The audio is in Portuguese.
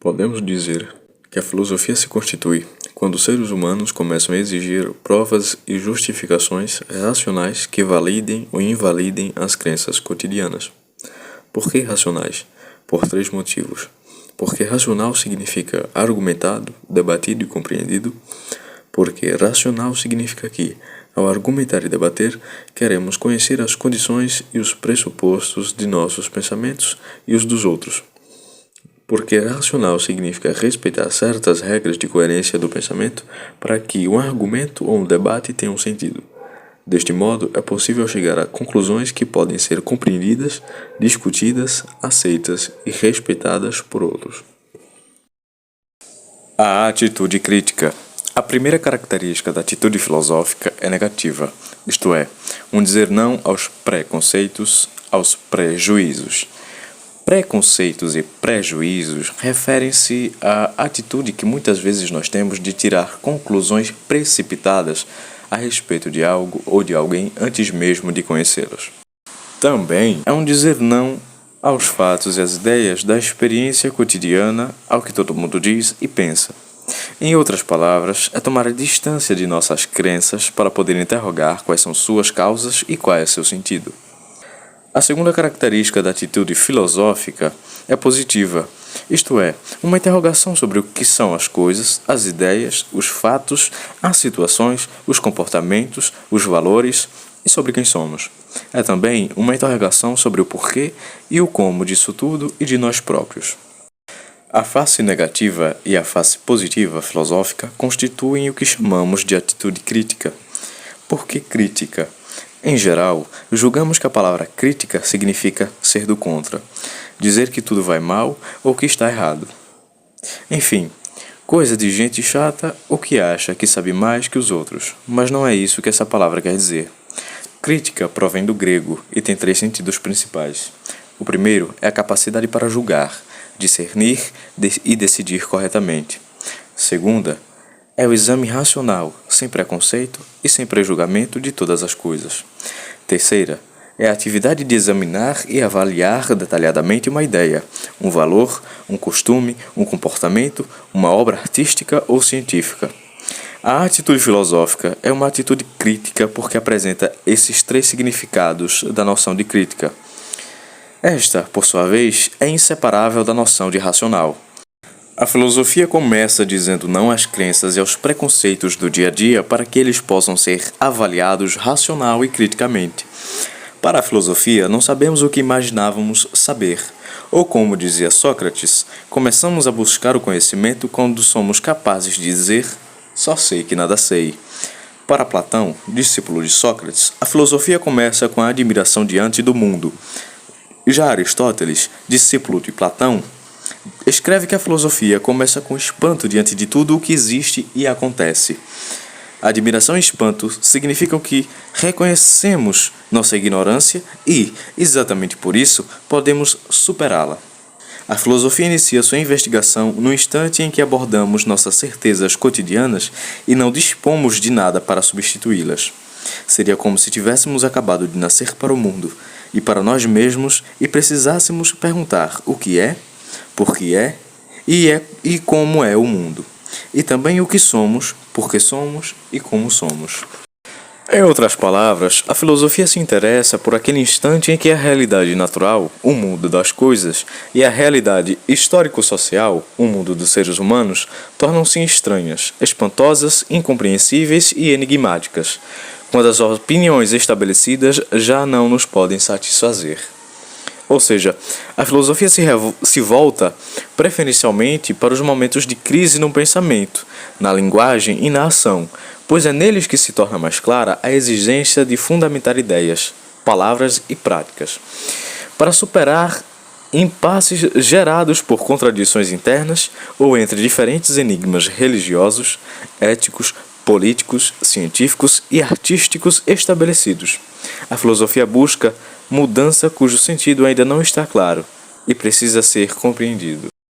Podemos dizer que a filosofia se constitui quando os seres humanos começam a exigir provas e justificações racionais que validem ou invalidem as crenças cotidianas. Por que racionais? Por três motivos. Porque racional significa argumentado, debatido e compreendido. Porque racional significa que, ao argumentar e debater, queremos conhecer as condições e os pressupostos de nossos pensamentos e os dos outros. Porque racional significa respeitar certas regras de coerência do pensamento para que um argumento ou um debate tenha um sentido. Deste modo, é possível chegar a conclusões que podem ser compreendidas, discutidas, aceitas e respeitadas por outros. A atitude crítica. A primeira característica da atitude filosófica é negativa, isto é, um dizer não aos preconceitos, aos prejuízos. Preconceitos e prejuízos referem-se à atitude que muitas vezes nós temos de tirar conclusões precipitadas a respeito de algo ou de alguém antes mesmo de conhecê-los. Também é um dizer não aos fatos e às ideias da experiência cotidiana, ao que todo mundo diz e pensa. Em outras palavras, é tomar a distância de nossas crenças para poder interrogar quais são suas causas e qual é seu sentido. A segunda característica da atitude filosófica é positiva, isto é, uma interrogação sobre o que são as coisas, as ideias, os fatos, as situações, os comportamentos, os valores e sobre quem somos. É também uma interrogação sobre o porquê e o como disso tudo e de nós próprios. A face negativa e a face positiva filosófica constituem o que chamamos de atitude crítica. Por que crítica? Em geral, julgamos que a palavra crítica significa ser do contra, dizer que tudo vai mal ou que está errado. Enfim, coisa de gente chata ou que acha que sabe mais que os outros, mas não é isso que essa palavra quer dizer. Crítica provém do grego e tem três sentidos principais. O primeiro é a capacidade para julgar, discernir e decidir corretamente. Segunda, é o exame racional, sem preconceito e sem prejulgamento de todas as coisas. Terceira, é a atividade de examinar e avaliar detalhadamente uma ideia, um valor, um costume, um comportamento, uma obra artística ou científica. A atitude filosófica é uma atitude crítica porque apresenta esses três significados da noção de crítica. Esta, por sua vez, é inseparável da noção de racional. A filosofia começa dizendo não às crenças e aos preconceitos do dia a dia para que eles possam ser avaliados racional e criticamente. Para a filosofia, não sabemos o que imaginávamos saber, ou como dizia Sócrates, começamos a buscar o conhecimento quando somos capazes de dizer só sei que nada sei. Para Platão, discípulo de Sócrates, a filosofia começa com a admiração diante do mundo. Já Aristóteles, discípulo de Platão, escreve que a filosofia começa com espanto diante de tudo o que existe e acontece. Admiração e espanto significam que reconhecemos nossa ignorância e, exatamente por isso, podemos superá-la. A filosofia inicia sua investigação no instante em que abordamos nossas certezas cotidianas e não dispomos de nada para substituí-las. Seria como se tivéssemos acabado de nascer para o mundo e para nós mesmos e precisássemos perguntar o que é, por que é e como é o mundo. E também o que somos, por que somos e como somos. Em outras palavras, a filosofia se interessa por aquele instante em que a realidade natural, o mundo das coisas, e a realidade histórico-social, o mundo dos seres humanos, tornam-se estranhas, espantosas, incompreensíveis e enigmáticas, quando as opiniões estabelecidas já não nos podem satisfazer. Ou seja, a filosofia se volta preferencialmente para os momentos de crise no pensamento, na linguagem e na ação, pois é neles que se torna mais clara a exigência de fundamentar ideias, palavras e práticas, para superar impasses gerados por contradições internas ou entre diferentes enigmas religiosos, éticos, políticos, científicos e artísticos estabelecidos. A filosofia busca mudança cujo sentido ainda não está claro e precisa ser compreendido.